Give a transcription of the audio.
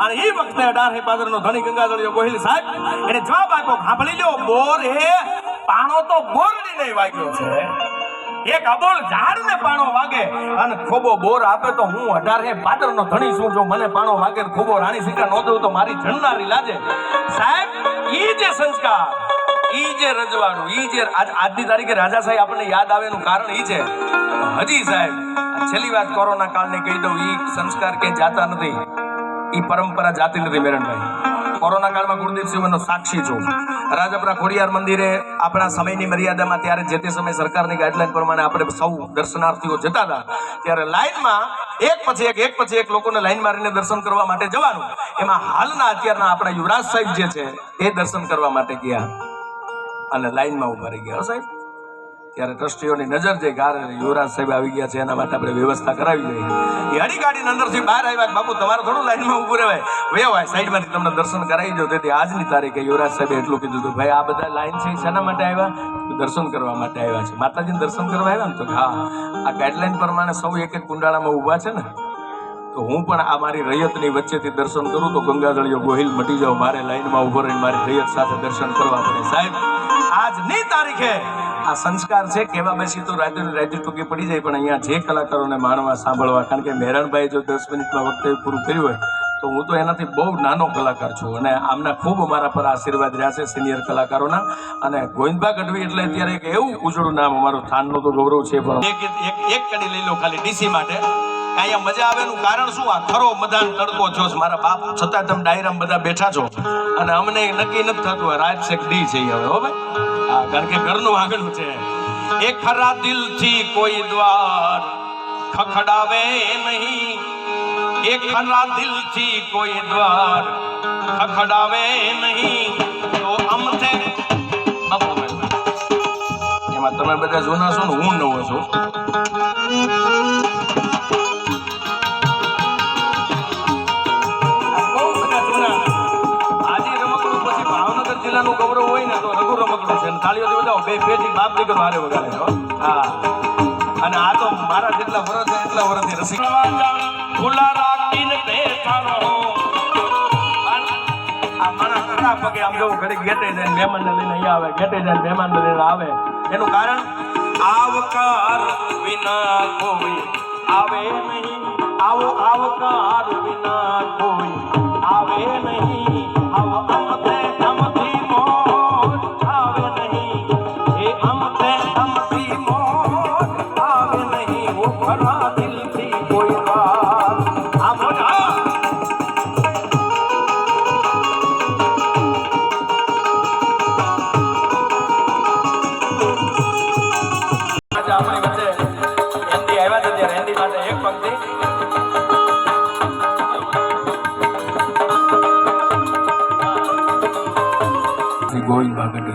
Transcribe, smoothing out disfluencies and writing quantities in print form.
અને એ વખતે 18 પાદરનો ધણી ગંગાધર ગોહિલ સાહેબ એને જવાબ આપ્યો, સાંભળી લ્યો, બોર એ પાણો તો બોરડી નહીં વાગ્યો છે, એક અબોલ ઝાડને પાણો વાગે અને ખોબો બોર આપે તો હું 18 પાદરનો ધણી છું, જો મને પાણો વાગે ને ખોબો રાણી સિક્કા ન દઉં તો મારી જણનારી લાજે. સાહેબ ઈ જે સંસ્કાર, ઈ જે રજવાડું, ઈ જે આજની તારીખે રાજા સાહેબ આપણને યાદ આવેનું કારણ ઈ છે. હજી સાહેબ છેલ્લી વાત કોરોના કાળની કહી દઉં, ઈ સંસ્કાર ક્યાંય જાતા નથી, ઈ પરંપરા જાતી નથી મેરણભાઈ. કોરોના કાળમાં ગુરુદેવસિંહનો સાક્ષી છું. રાજપરા ખોડિયાર મંદિરે આપણા સમયની મર્યાદામાં ત્યારે જે તે સમય સરકારની ગાઈડલાઈન પ્રમાણે આપણે સૌ દર્શનાર્થીઓ જતા હતા, ત્યારે લાઈનમાં એક પછી એક લોકોને લાઈન મારીને દર્શન કરવા માટે જવાનું. એમાં હાલના અત્યારના આપણા યુવરાજ સાહેબ જે છે એ દર્શન કરવા માટે ગયા અને લાઈનમાં ઉભા રહી ગયા. સાહેબ ત્યારે ટ્રસ્ટીઓની નજર જે ગારે યુવરાજ સાહેબ આવી ગયા છે એના માટે આપણે વ્યવસ્થા કરાવી જોઈએ. એ હડી ગાડીની અંદરથી બહાર આવ્યા, બાપુ તમારે થોડું લાઈનમાં ઊભું રહેવાય, વેવાય સાઈડમાંથી તમને દર્શન કરાવી દો. તેથી આજની તારીખે યુવરાજ સાહેબે એટલું કીધું હતું, ભાઈ આ બધા લાઈન છે શેના માટે આવ્યા? દર્શન કરવા માટે આવ્યા છે. માતાજીને દર્શન કરવા આવ્યા ને? તો હા, આ ગાઈડલાઈન પ્રમાણે સૌ એક કુંડાળામાં ઊભા છે ને, તો હું પણ આ મારી રૈયતની વચ્ચેથી દર્શન કરું તો ગંગાધળિયો ગોહિલ મટી જાવ, મારે લાઈનમાં ઊભો રહીને મારી રૈયત સાથે દર્શન કરવા પડે. સાહેબ આજની તારીખે આ સંસ્કાર છે. કહેવા બેસી તો રાતે ટૂંકી પડી જાય, પણ અહીંયા જે કલાકારોને માણવા સાંભળવા, કારણ કે મેરણભાઈ જો 10 મિનિટમાં વખતે પૂરું કર્યું હોય તો હું તો એનાથી બહુ નાનો કલાકાર છું અને આમના ખૂબ મારા પર આશીર્વાદ રહ્યા છે સિનિયર કલાકારોના. અને ગોવિંદભા ગઢવી એટલે અત્યારે એક એવું ઉજળું નામ, અમારું થાનનું તો ગૌરવ છે, પણ એક કડી લઈ લો ખાલી ડીસી માટે. અહીંયા મજા આવેનું કારણ શું? આ ખરો મદાન તડકો છો મારા બાપ, છતાં તમે ડાયરામાં બધા બેઠા છો અને અમને નક્કી નથી થતું રાત શેક દી છે હવે. હો ભાઈ, હા, કારણ કે ઘરનું આગળનું છે. એ ખરા દિલથી કોઈ દ્વાર ખખડાવે નહીં, એ ખરા દિલથી કોઈ દ્વાર ખખડાવે નહીં, તો અમથે બાપુ એમાં તમે બધા જૂના છો ને હું નવો છું. જિલ્લાનું ગૌરવ હોય ને તો રઘુ રમકડું છે, તાળીઓથી બધા બે બાપ દીકરો હારે વગાડે છે. હા, અને આ તો મારા જેટલા વર્ષ છે એટલા વર્ષથી રસિક ખુલ્લા રાખીને બેઠા રહો. આ મારા ઘણા પગે આમ જવું ઘડી ગેટે જાય મહેમાનને લઈને અહીંયા આવે, ગેટે જાય મહેમાનને લઈને આવે. એનું કારણ આવકાર વિના કોઈ આવે નહીં, આવો આવકાર વિના કોઈ આવે નહીં, આવો અમતે અમથી મોજ આવે નહીં, એ અમતે અમથી મોજ આવે નહીં, ઓ ખરા દિલથી કોઈ વાત આ મોજા. આપણી વચ્ચે હિન્દી આવ્યા છે ત્યારે હિન્દી માટે એક પંક્તિ. ગોવિંદભા ગઢવી